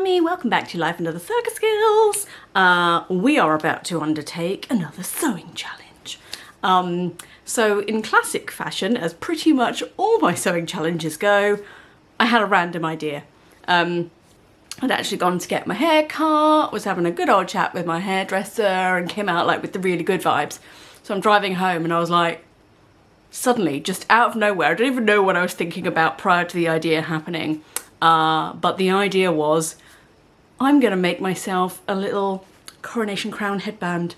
Mummy, welcome back to Life and Other Circus Skills. We are about to undertake another sewing challenge. So in classic fashion, as pretty much all my sewing challenges go, I had a random idea. I'd actually gone to get my hair cut, was having a good old chat with my hairdresser and came out like with the really good vibes. So I'm driving home and I was like, suddenly, just out of nowhere, I don't even know what I was thinking about prior to the idea happening. But the idea was, I'm gonna make myself a little coronation crown headband.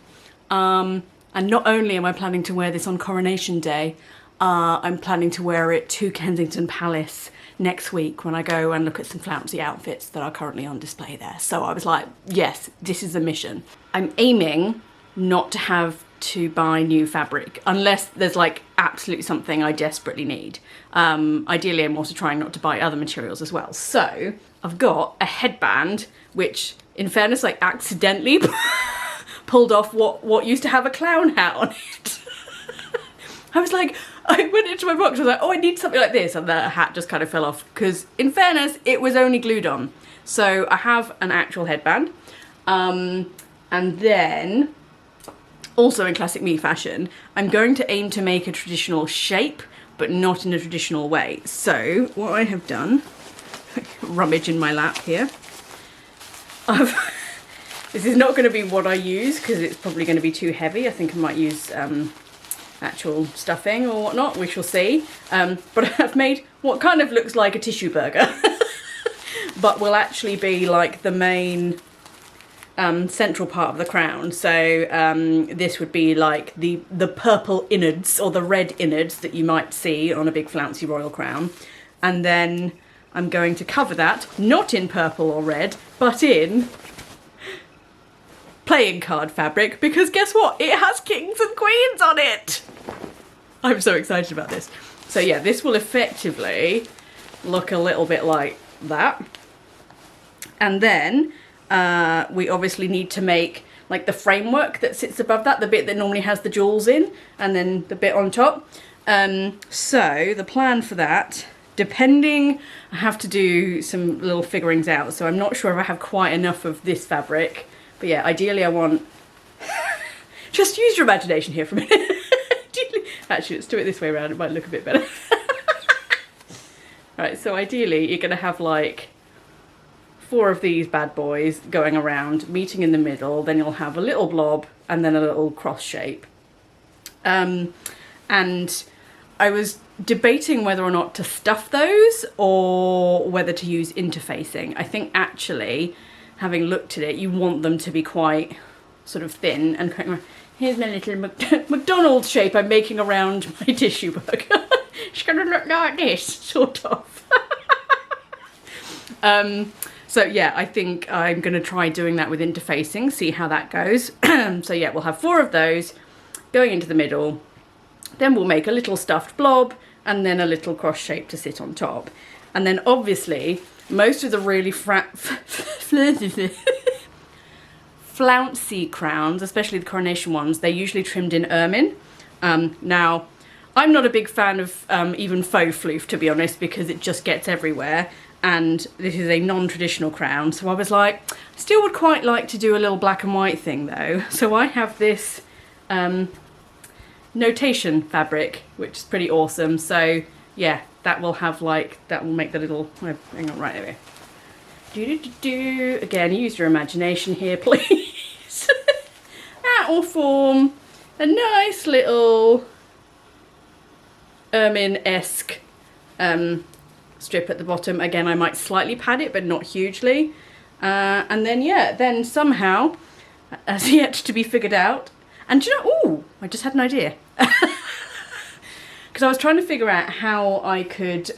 And not only am I planning to wear this on Coronation Day, I'm planning to wear it to Kensington Palace next week when I go and look at some flouncy outfits that are currently on display there. So I was like, yes, this is a mission. I'm aiming not to have to buy new fabric unless there's like absolutely something I desperately need. Ideally I'm also trying not to buy other materials as well. So I've got a headband which in fairness I accidentally pulled off what used to have a clown hat on it. I was like, I went into my box, I was like, oh, I need something like this, and the hat just kind of fell off because in fairness it was only glued on. So I have an actual headband, and then also in classic me fashion, I'm going to aim to make a traditional shape, but not in a traditional way. So what I have done, rummage in my lap here, this is not going to be what I use because it's probably going to be too heavy. I think I might use actual stuffing or whatnot, we shall see. But I've made what kind of looks like a tissue burger, but will actually be like the main central part of the crown. So this would be like the purple innards or the red innards that you might see on a big flouncy royal crown. And then I'm going to cover that, not in purple or red, but in playing card fabric, because guess what? It has kings and queens on it! I'm so excited about this. So yeah, this will effectively look a little bit like that. And then we obviously need to make like the framework that sits above that, the bit that normally has the jewels in, and then the bit on top. So the plan for that, depending, I have to do some little figurings out, so I'm not sure if I have quite enough of this fabric. But yeah, ideally I want, just use your imagination here for a minute. Actually, let's do it this way around, it might look a bit better. Right, so ideally you're gonna have like 4 of these bad boys going around, meeting in the middle, then you'll have a little blob and then a little cross shape. And I was debating whether or not to stuff those or whether to use interfacing. I think actually, having looked at it, you want them to be quite sort of thin and here's my little McDonald's shape I'm making around my tissue burger. It's gonna look like this, sort of. So yeah, I think I'm gonna try doing that with interfacing, see how that goes. So yeah, we'll have 4 of those going into the middle. Then we'll make a little stuffed blob and then a little cross shape to sit on top. And then obviously, most of the really flouncy crowns, especially the coronation ones, they're usually trimmed in ermine. Now, I'm not a big fan of even faux floof, to be honest, because it just gets everywhere. And this is a non-traditional crown, so I was like, still would quite like to do a little black and white thing though. So I have this notation fabric, which is pretty awesome. So yeah, that will have like, that will make the little, oh, hang on, right there. Again, use your imagination here, please. That will form a nice little ermine-esque strip at the bottom. Again, I might slightly pad it, but not hugely. And then, yeah, then somehow, as yet to be figured out, and do you know, ooh, I just had an idea. Because I was trying to figure out how I could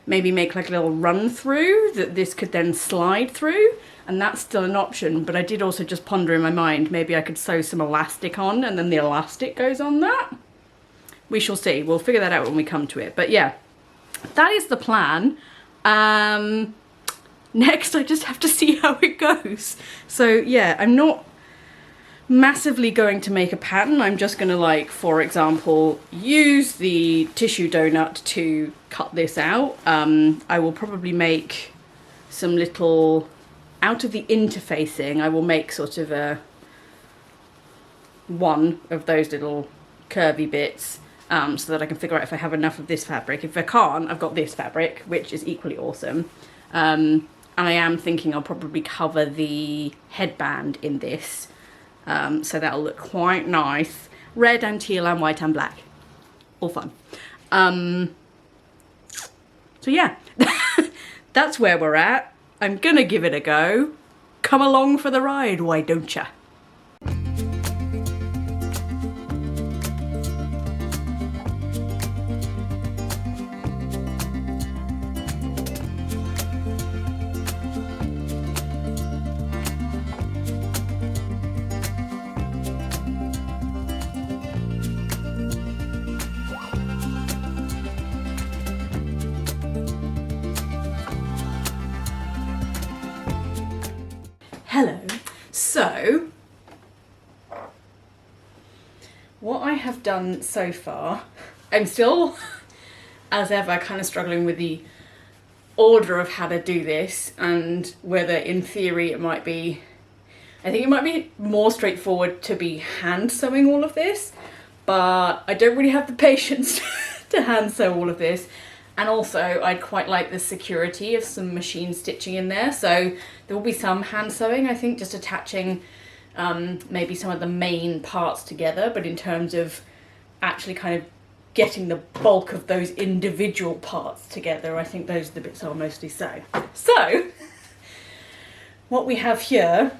maybe make like a little run through that this could then slide through, and that's still an option. But I did also just ponder in my mind, maybe I could sew some elastic on and then the elastic goes on that. We shall see, we'll figure that out when we come to it. But yeah, that is the plan. Next I just have to see how it goes. So yeah, I'm not massively going to make a pattern. I'm just going to, like, for example, use the tissue donut to cut this out. I will probably make some little out of the interfacing, I will make sort of one of those little curvy bits, so that I can figure out if I have enough of this fabric. If I can't, I've got this fabric, which is equally awesome. And I am thinking I'll probably cover the headband in this, so that'll look quite nice. Red and teal and white and black. All fun. So yeah, that's where we're at. I'm gonna give it a go. Come along for the ride, why don't ya? Hello. So, what I have done so far, I'm still, as ever, kind of struggling with the order of how to do this and whether in theory it might be, I think it might be more straightforward to be hand sewing all of this, but I don't really have the patience to hand sew all of this. And also I'd quite like the security of some machine stitching in there. So there will be some hand sewing, I think, just attaching maybe some of the main parts together. But in terms of actually kind of getting the bulk of those individual parts together, I think those are the bits I'll mostly sew. So what we have here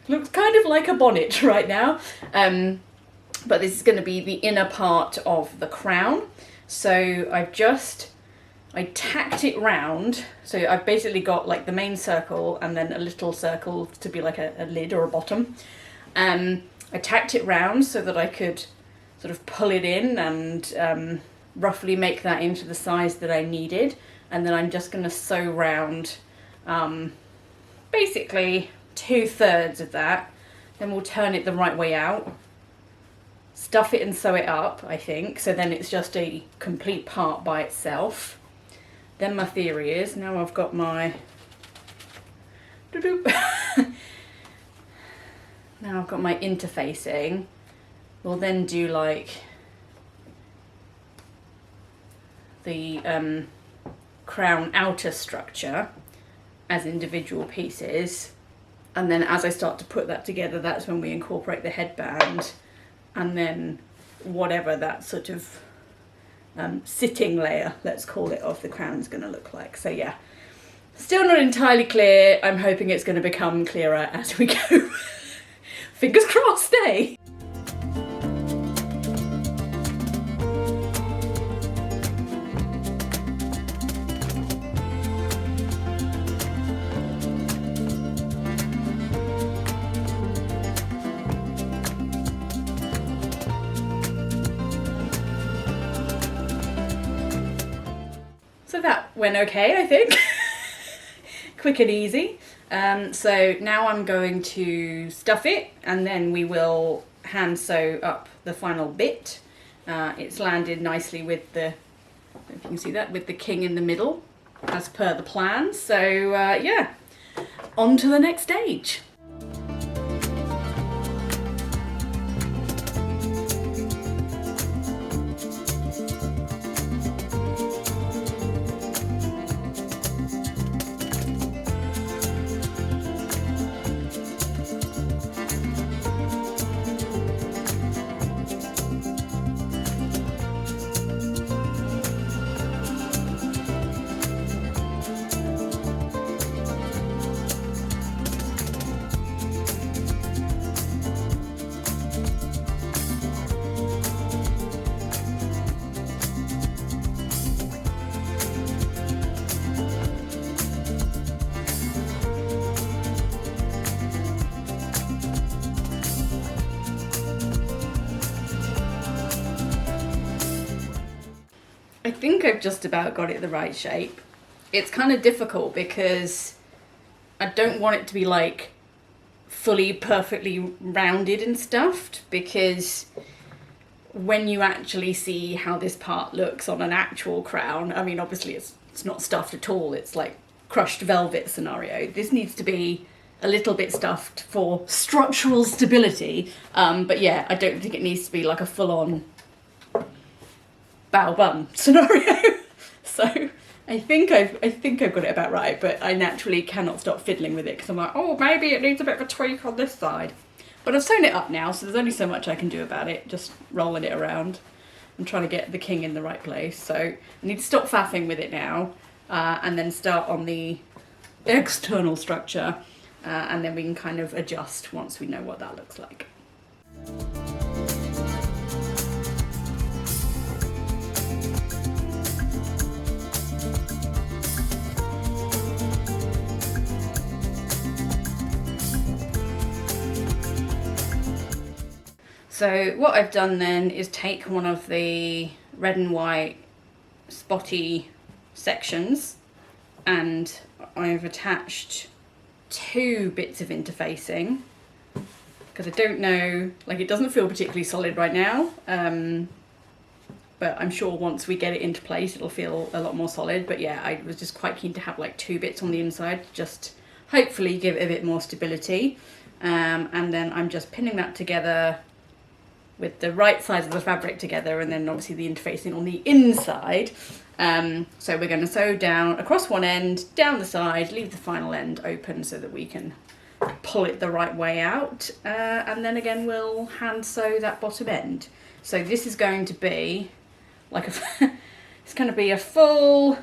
looks kind of like a bonnet right now. But this is going to be the inner part of the crown. So I tacked it round, so I've basically got like the main circle and then a little circle to be like a lid or a bottom. I tacked it round so that I could sort of pull it in and roughly make that into the size that I needed. And then I'm just going to sew round basically 2/3 of that. Then we'll turn it the right way out, stuff it and sew it up, I think. So then it's just a complete part by itself. Then my theory is, now I've got my now I've got my interfacing, we'll then do like the crown outer structure as individual pieces, and then as I start to put that together, that's when we incorporate the headband, and then whatever that sort of sitting layer, let's call it, of the crown is going to look like. So yeah, still not entirely clear. I'm hoping it's going to become clearer as we go. Fingers crossed, eh? So that went okay, I think. Quick and easy. So now I'm going to stuff it, and then we will hand sew up the final bit. It's landed nicely with the, if you can see that, with the king in the middle, as per the plan. So yeah, on to the next stage. I think I've just about got it the right shape. It's kind of difficult because I don't want it to be like fully perfectly rounded and stuffed, because when you actually see how this part looks on an actual crown, I mean obviously it's not stuffed at all, it's like crushed velvet scenario. This needs to be a little bit stuffed for structural stability. But yeah, I don't think it needs to be like a full-on bow bun scenario. So I think I've got it about right, but I naturally cannot stop fiddling with it because I'm like, oh, maybe it needs a bit of a tweak on this side. But I've sewn it up now, so there's only so much I can do about it, just rolling it around. I'm trying to get the king in the right place, so I need to stop faffing with it now, and then start on the external structure, and then we can kind of adjust once we know what that looks like. So what I've done then is take one of the red and white spotty sections, and I've attached 2 bits of interfacing because I don't know, like, it doesn't feel particularly solid right now, but I'm sure once we get it into place it'll feel a lot more solid. But yeah, I was just quite keen to have like 2 bits on the inside, just hopefully give it a bit more stability, and then I'm just pinning that together with the right sides of the fabric together, and then obviously the interfacing on the inside. So we're going to sew down across one end, down the side, leave the final end open so that we can pull it the right way out, and then again we'll hand sew that bottom end. So this is going to be like it's going to be a full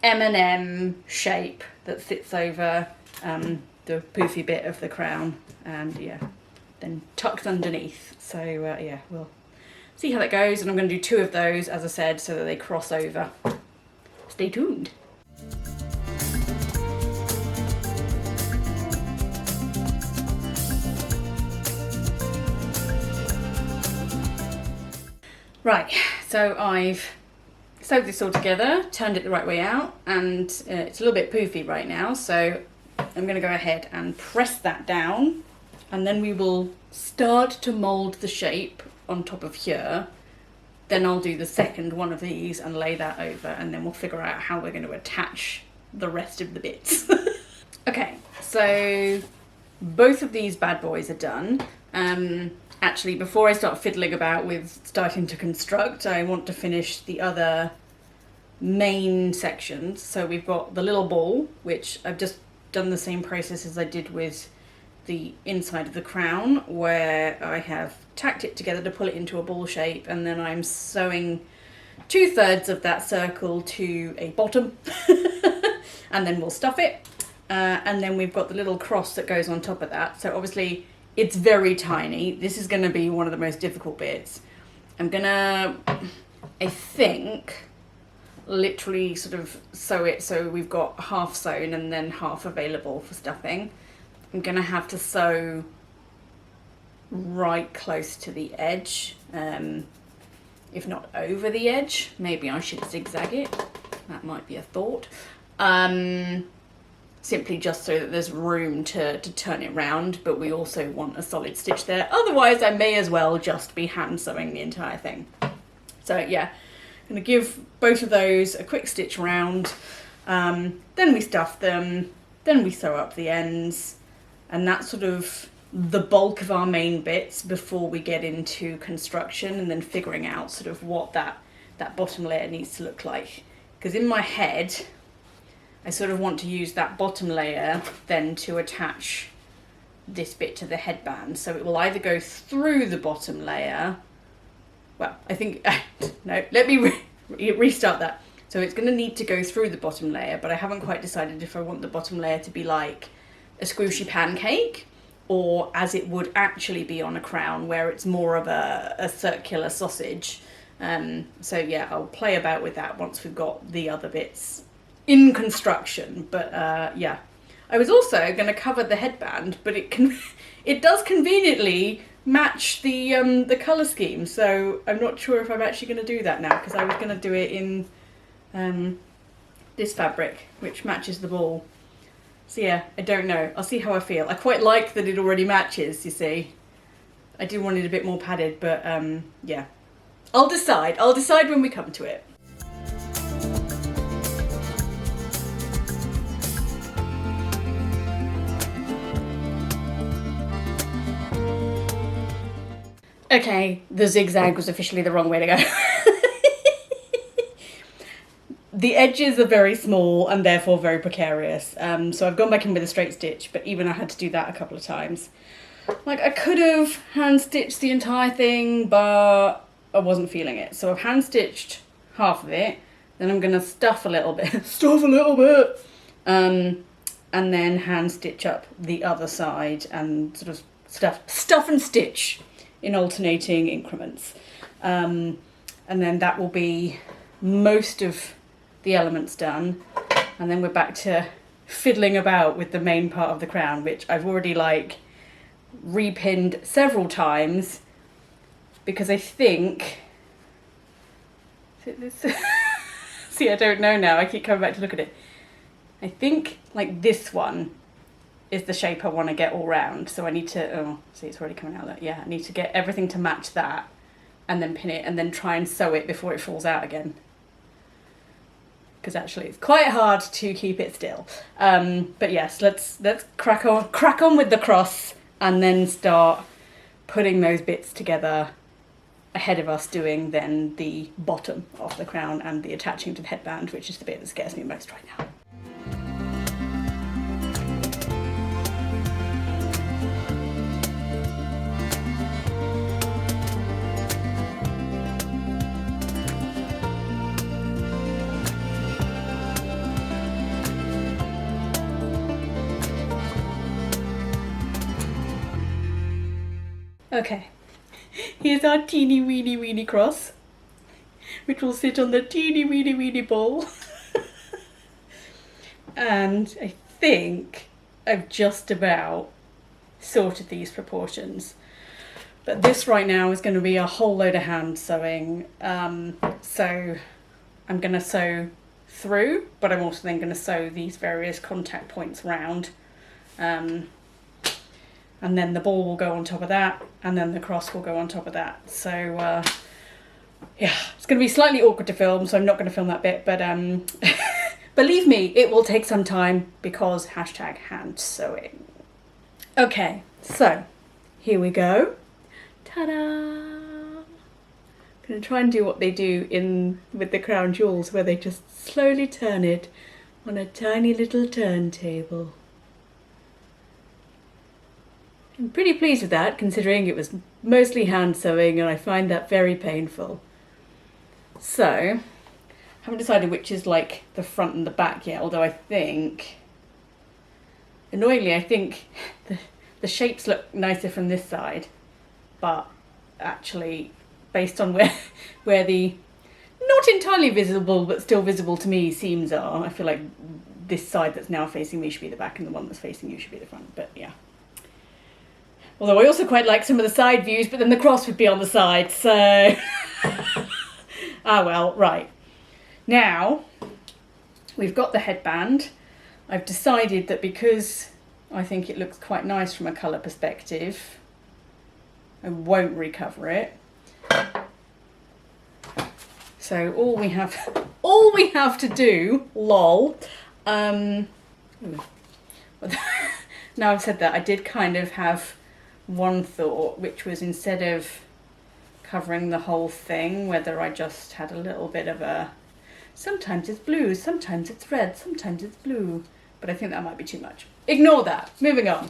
M&M shape that sits over the poofy bit of the crown, and yeah, then tucked underneath. So yeah, we'll see how that goes, and I'm going to do 2 of those, as I said, so that they cross over. Stay tuned. Right, so I've sewed this all together, turned it the right way out, and it's a little bit poofy right now, so I'm going to go ahead and press that down, and then we will start to mould the shape on top of here. Then I'll do the second one of these and lay that over, and then we'll figure out how we're going to attach the rest of the bits. Okay, so both of these bad boys are done. Actually, before I start fiddling about with starting to construct, I want to finish the other main sections. So we've got the little ball, which I've just done the same process as I did with the inside of the crown, where I have tacked it together to pull it into a ball shape, and then I'm sewing 2/3 of that circle to a bottom and then we'll stuff it, and then we've got the little cross that goes on top of that. So obviously it's very tiny. This is going to be one of the most difficult bits. I'm gonna, I think, literally sort of sew it so we've got half sewn and then half available for stuffing. I'm gonna have to sew right close to the edge, if not over the edge. Maybe I should zigzag it. That might be a thought. Simply just so that there's room to turn it round, but we also want a solid stitch there. Otherwise, I may as well just be hand sewing the entire thing. So yeah, I'm gonna give both of those a quick stitch round, then we stuff them, then we sew up the ends, and that's sort of the bulk of our main bits before we get into construction and then figuring out sort of what that bottom layer needs to look like. Because in my head, I sort of want to use that bottom layer then to attach this bit to the headband. So it will either go through the bottom layer, well, I think, no, let me restart that. So it's going to need to go through the bottom layer, but I haven't quite decided if I want the bottom layer to be like a squishy pancake, or as it would actually be on a crown, where it's more of a circular sausage. So yeah, I'll play about with that once we've got the other bits in construction. But yeah, I was also going to cover the headband, but it does conveniently match the colour scheme, so I'm not sure if I'm actually going to do that now, because I was going to do it in this fabric, which matches the ball. So yeah, I don't know. I'll see how I feel. I quite like that it already matches, you see. I do want it a bit more padded, but yeah. I'll decide when we come to it. Okay, the zigzag was officially the wrong way to go. The edges are very small and therefore very precarious. So I've gone back in with a straight stitch, but even I had to do that a couple of times. Like, I could have hand stitched the entire thing, but I wasn't feeling it. So I've hand stitched half of it. Then I'm gonna stuff a little bit, and then hand stitch up the other side and sort of stuff and stitch in alternating increments. And then that will be most of the elements done. And then we're back to fiddling about with the main part of the crown, which I've already like repinned several times because I think see, I don't know now, I keep coming back to look at it. I think like this one is the shape I want to get all round, so I need to, oh, see, it's already coming out there. Yeah, I need to get everything to match that and then pin it and then try and sew it before it falls out again, because actually it's quite hard to keep it still. But yes, let's crack on with the cross and then start putting those bits together ahead of us doing then the bottom of the crown and the attaching to the headband, which is the bit that scares me most right now. Okay, here's our teeny weeny cross, which will sit on the teeny weeny ball. And I think I've just about sorted these proportions. But this right now is going to be a whole load of hand sewing. So I'm going to sew through, but I'm also then going to sew these various contact points round. And then the ball will go on top of that, and then the cross will go on top of that. So yeah, it's going to be slightly awkward to film, so I'm not going to film that bit, but believe me, it will take some time because hashtag hand sewing. Okay, so here we go. Ta-da! I'm going to try and do what they do with the crown jewels, where they just slowly turn it on a tiny little turntable. I'm pretty pleased with that, considering it was mostly hand sewing and I find that very painful. So, I haven't decided which is like the front and the back yet, although I think, annoyingly, I think the shapes look nicer from this side, but actually, based on where the not entirely visible but still visible to me seams are, I feel like this side that's now facing me should be the back and the one that's facing you should be the front, but yeah. Although I also quite like some of the side views, but then the cross would be on the side, so... Ah well, right. Now, we've got the headband. I've decided that because I think it looks quite nice from a colour perspective, I won't recover it. So all we have to do, lol, now I've said that, I did kind of have one thought, which was instead of covering the whole thing, whether I just had a little bit of a, sometimes it's blue, sometimes it's red, sometimes it's blue, but I think that might be too much. Ignore that, moving on.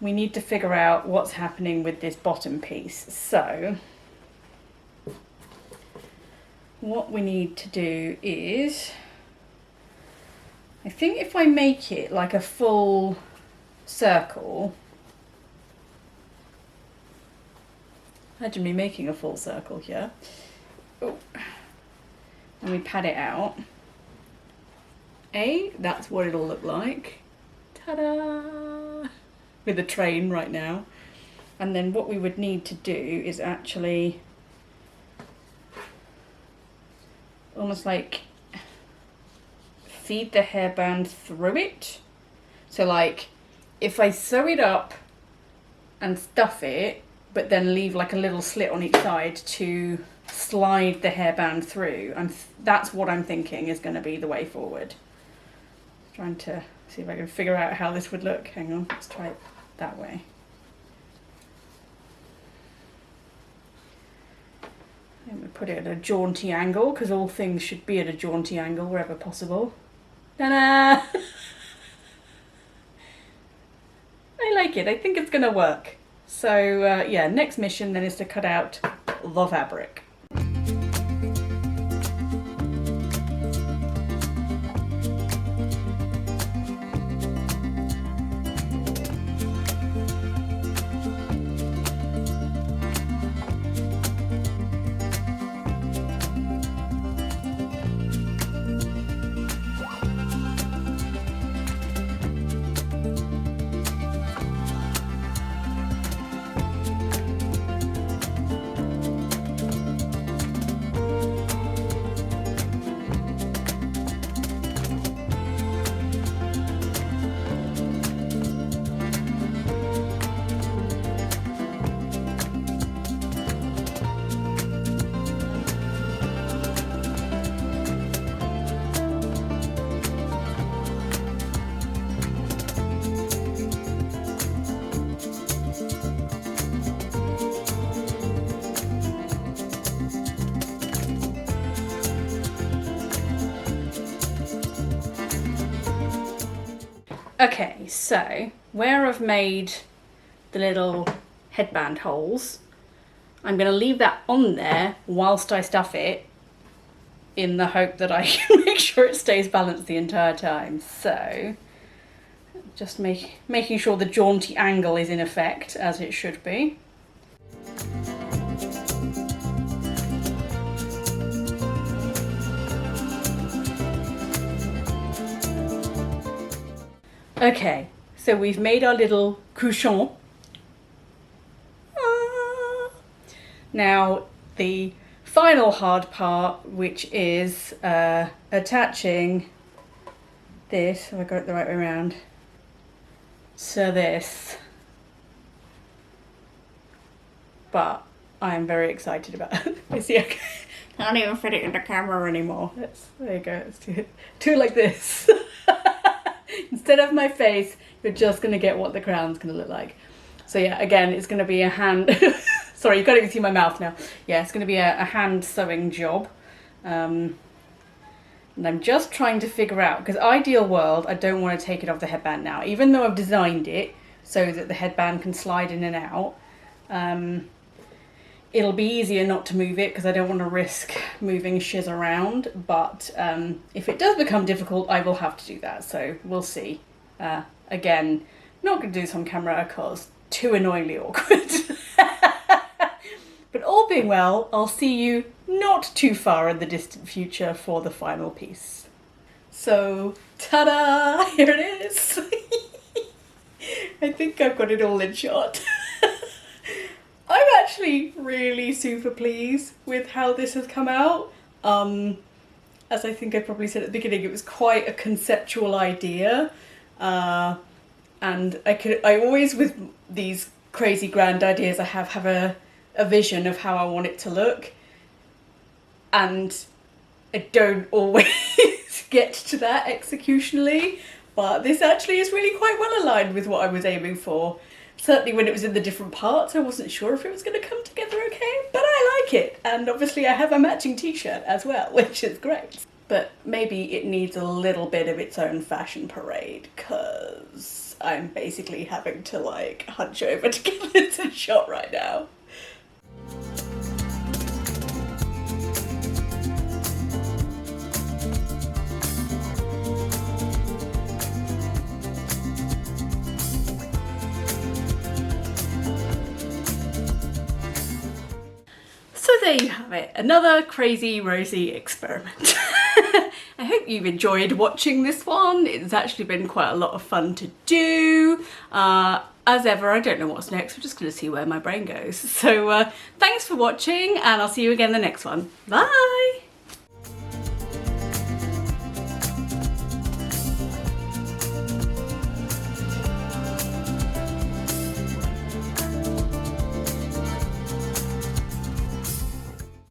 We need to figure out what's happening with this bottom piece. So what we need to do is, I think if I make it like a full circle, imagine me making a full circle here. Ooh. And we pad it out. That's what it'll look like. Ta-da! With a train right now. And then what we would need to do is actually almost like feed the hairband through it. So like if I sew it up and stuff it, but then leave like a little slit on each side to slide the hairband through, that's what I'm thinking is going to be the way forward. Trying to see if I can figure out how this would look. Hang on, let's try it that way. And we put it at a jaunty angle, because all things should be at a jaunty angle wherever possible. Ta-da! I like it. I think it's going to work. So yeah, next mission then is to cut out the fabric. Okay, so where I've made the little headband holes, I'm going to leave that on there whilst I stuff it, in the hope that I can make sure it stays balanced the entire time. So just making sure the jaunty angle is in effect, as it should be. Okay, so we've made our little cushion. Now the final hard part, which is attaching this, have I got it the right way around, to this. But I'm very excited about it. You see, I can't even fit it in the camera anymore. There you go, let's do it like this. Instead of my face, you're just going to get what the crown's going to look like. So yeah, again, it's going to be a hand... Sorry, you can't even see my mouth now. Yeah, it's going to be a hand sewing job. And I'm just trying to figure out, because ideal world, I don't want to take it off the headband now. Even though I've designed it so that the headband can slide in and out, it'll be easier not to move it because I don't want to risk moving shiz around. But if it does become difficult, I will have to do that. So we'll see. Again, not going to do this on camera because too annoyingly awkward. But all being well, I'll see you not too far in the distant future for the final piece. So, ta-da! Here it is! I think I've got it all in shot. I'm actually really super pleased with how this has come out. As I think I probably said at the beginning, it was quite a conceptual idea. And I always, with these crazy grand ideas I have a vision of how I want it to look. And I don't always get to that executionally, but this actually is really quite well aligned with what I was aiming for. Certainly when it was in the different parts, I wasn't sure if it was going to come together okay, but I like it. And obviously I have a matching t-shirt as well, which is great. But maybe it needs a little bit of its own fashion parade, because I'm basically having to like hunch over to get it in shot right now. So there you have it, another crazy rosy experiment. I hope you've enjoyed watching this one. It's actually been quite a lot of fun to do. As ever, I don't know what's next. We're just going to see where my brain goes. So thanks for watching, and I'll see you again in the next one. Bye!